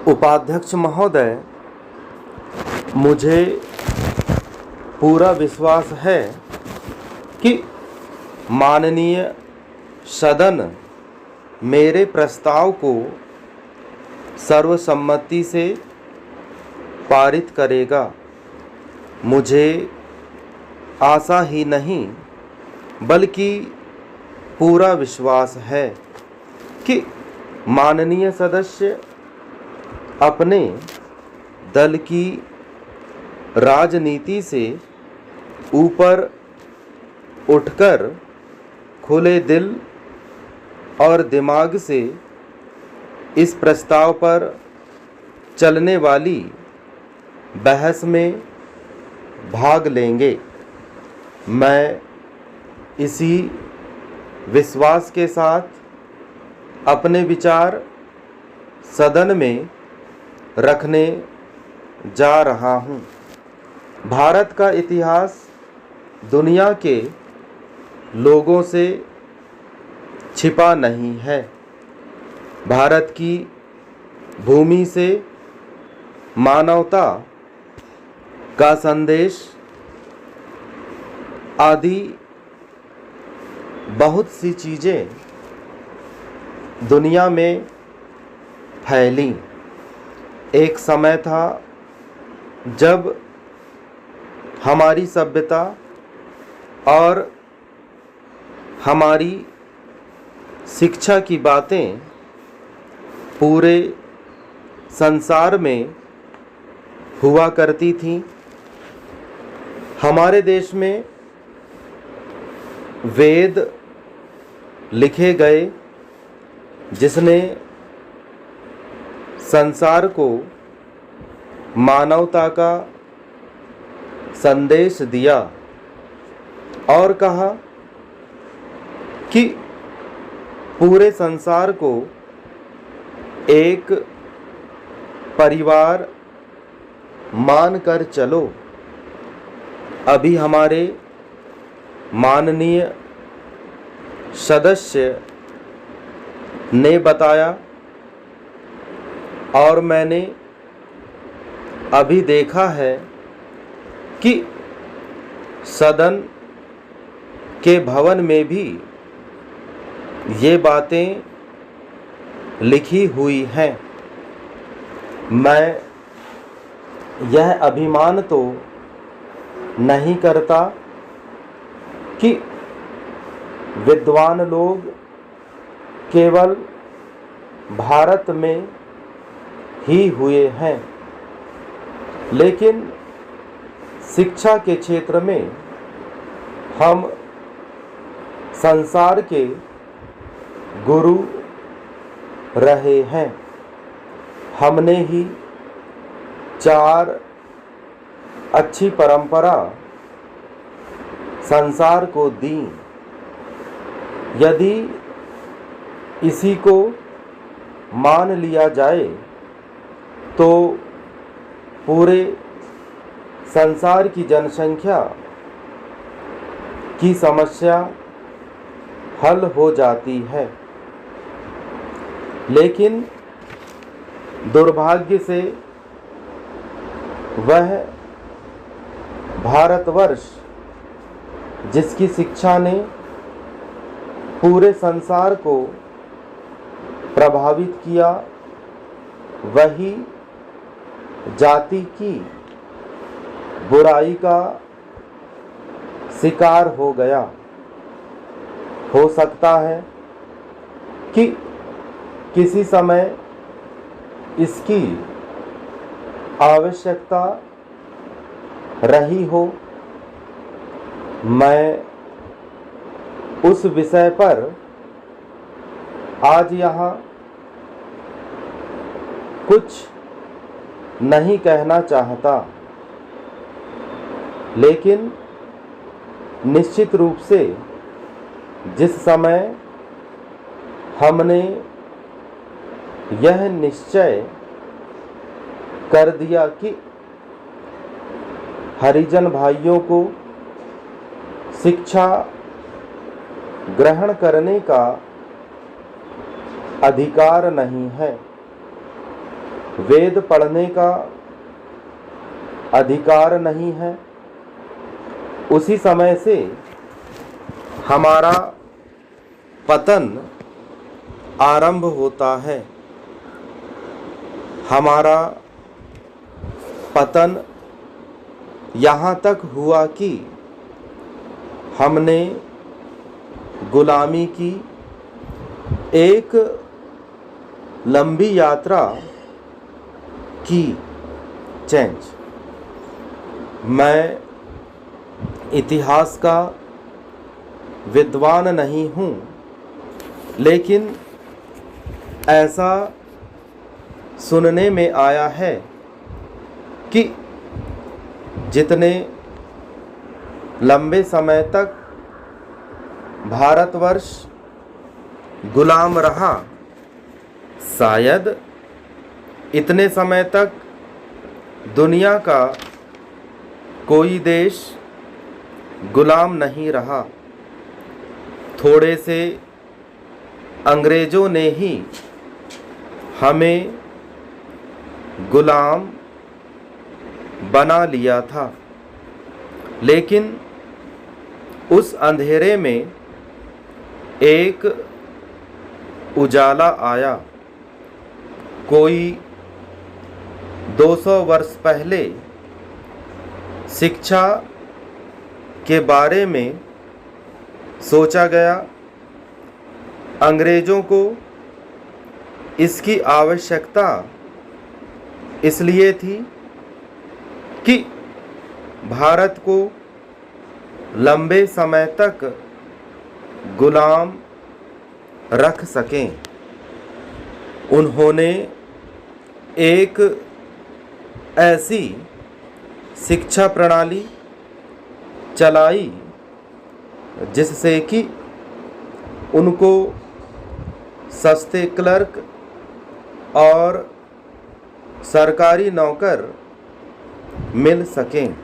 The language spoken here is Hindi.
उपाध्यक्ष महोदय, मुझे पूरा विश्वास है कि माननीय सदन मेरे प्रस्ताव को सर्वसम्मति से पारित करेगा। मुझे आशा ही नहीं बल्कि पूरा विश्वास है कि माननीय सदस्य अपने दल की राजनीति से ऊपर उठकर खुले दिल और दिमाग से इस प्रस्ताव पर चलने वाली बहस में भाग लेंगे। मैं इसी विश्वास के साथ अपने विचार सदन में रखने जा रहा हूँ। भारत का इतिहास दुनिया के लोगों से छिपा नहीं है। भारत की भूमि से मानवता का संदेश आदि बहुत सी चीज़ें दुनिया में फैली। एक समय था जब हमारी सभ्यता और हमारी शिक्षा की बातें पूरे संसार में हुआ करती थीं। हमारे देश में वेद लिखे गए जिसने संसार को मानवता का संदेश दिया और कहा कि पूरे संसार को एक परिवार मानकर चलो। अभी हमारे माननीय सदस्य ने बताया और मैंने अभी देखा है कि सदन के भवन में भी ये बातें लिखी हुई हैं। मैं यह अभिमान तो नहीं करता कि विद्वान लोग केवल भारत में ही हुए हैं, लेकिन शिक्षा के क्षेत्र में हम संसार के गुरु रहे हैं। हमने ही 4 अच्छी परंपरा संसार को दी। यदि इसी को मान लिया जाए तो पूरे संसार की जनसंख्या की समस्या हल हो जाती है। लेकिन दुर्भाग्य से वह भारतवर्ष जिसकी शिक्षा ने पूरे संसार को प्रभावित किया, वही जाति की बुराई का शिकार हो गया। हो सकता है कि किसी समय इसकी आवश्यकता रही हो। मैं उस विषय पर आज यहाँ कुछ नहीं कहना चाहता, लेकिन निश्चित रूप से जिस समय हमने यह निश्चय कर दिया कि हरिजन भाइयों को शिक्षा ग्रहण करने का अधिकार नहीं है, वेद पढ़ने का अधिकार नहीं है, उसी समय से हमारा पतन आरंभ होता है। हमारा पतन यहाँ तक हुआ कि हमने गुलामी की एक लंबी यात्रा की। चेंज। मैं इतिहास का विद्वान नहीं हूँ, लेकिन ऐसा सुनने में आया है कि जितने लंबे समय तक भारतवर्ष गुलाम रहा, शायद इतने समय तक दुनिया का कोई देश गुलाम नहीं रहा। थोड़े से अंग्रेज़ों ने ही हमें गुलाम बना लिया था, लेकिन उस अंधेरे में एक उजाला आया। कोई 200 वर्ष पहले शिक्षा के बारे में सोचा गया। अंग्रेज़ों को इसकी आवश्यकता इसलिए थी कि भारत को लंबे समय तक गुलाम रख सकें। उन्होंने एक ऐसी शिक्षा प्रणाली चलाई जिससे कि उनको सस्ते क्लर्क और सरकारी नौकर मिल सकें।